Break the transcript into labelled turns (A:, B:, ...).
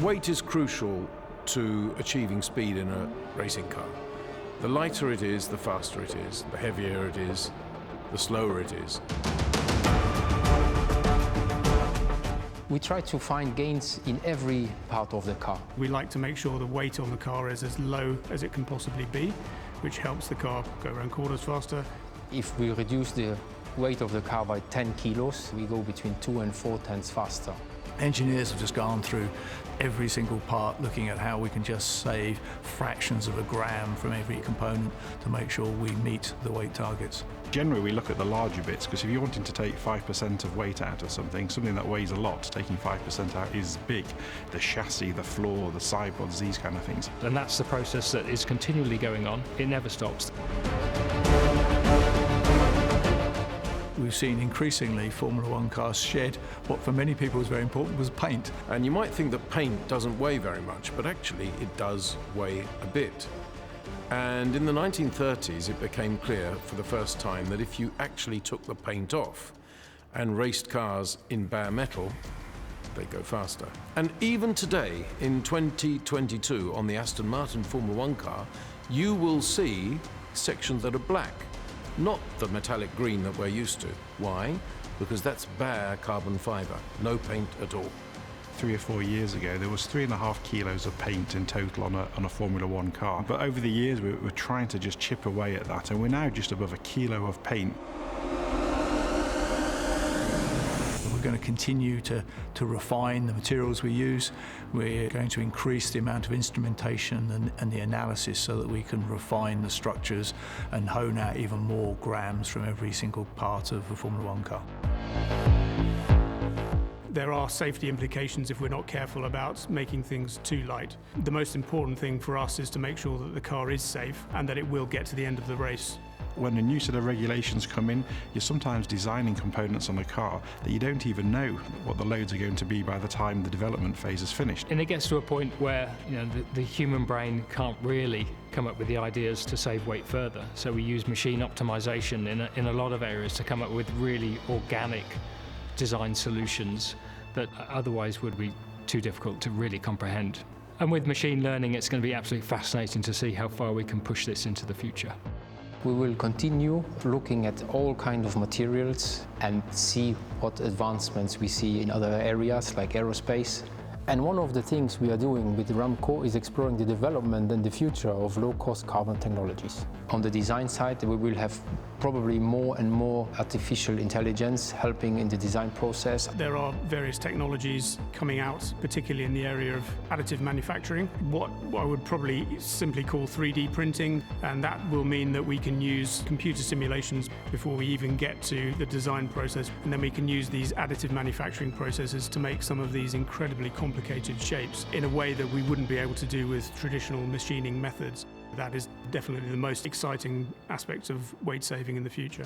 A: Weight is crucial to achieving speed in a racing car. The lighter it is, the faster it is. The heavier it is, the slower it is.
B: We try to find gains in every part of the car.
C: We like to make sure the weight on the car is as low as it can possibly be, which helps the car go around corners faster.
B: If we reduce the weight of the car by 10 kilos, we go between 2 and 4 times faster.
D: Engineers have just gone through every single part, looking at how we can just save fractions of a gram from every component to make sure we meet the weight targets.
E: Generally, we look at the larger bits, because if you're wanting to take 5% of weight out of something that weighs a lot, taking 5% out is big. The chassis, the floor, the sideboards, these kind of things.
F: And that's the process that is continually going on. It never stops.
D: We've seen increasingly Formula One cars shed what for many people was very important, was paint.
A: And you might think that paint doesn't weigh very much, but actually it does weigh a bit. And in the 1930s, it became clear for the first time that if you actually took the paint off and raced cars in bare metal, they'd go faster. And even today, in 2022, on the Aston Martin Formula One car, you will see sections that are black, not the metallic green that we're used to. Why? Because that's bare carbon fiber, no paint at all.
E: 3 or 4 years ago, there was 3.5 kilos of paint in total on a Formula One car. But over the years, we're trying to just chip away at that, and we're now just above a kilo of paint.
D: We're going to continue to refine the materials we use. We're going to increase the amount of instrumentation and the analysis so that we can refine the structures and hone out even more grams from every single part of a Formula One car.
C: There are safety implications if we're not careful about making things too light. The most important thing for us is to make sure that the car is safe and that it will get to the end of the race.
E: When a new set of regulations come in, you're sometimes designing components on a car that you don't even know what the loads are going to be by the time the development phase is finished.
F: And it gets to a point where the human brain can't really come up with the ideas to save weight further. So we use machine optimization in a lot of areas to come up with really organic design solutions that otherwise would be too difficult to really comprehend. And with machine learning, it's going to be absolutely fascinating to see how far we can push this into the future.
B: We will continue looking at all kinds of materials and see what advancements we see in other areas like aerospace. And one of the things we are doing with Aramco is exploring the development and the future of low-cost carbon technologies. On the design side, we will have probably more and more artificial intelligence helping in the design process.
C: There are various technologies coming out, particularly in the area of additive manufacturing, what I would probably simply call 3D printing, and that will mean that we can use computer simulations before we even get to the design process, and then we can use these additive manufacturing processes to make some of these incredibly complicated shapes in a way that we wouldn't be able to do with traditional machining methods. That is definitely the most exciting aspect of weight saving in the future.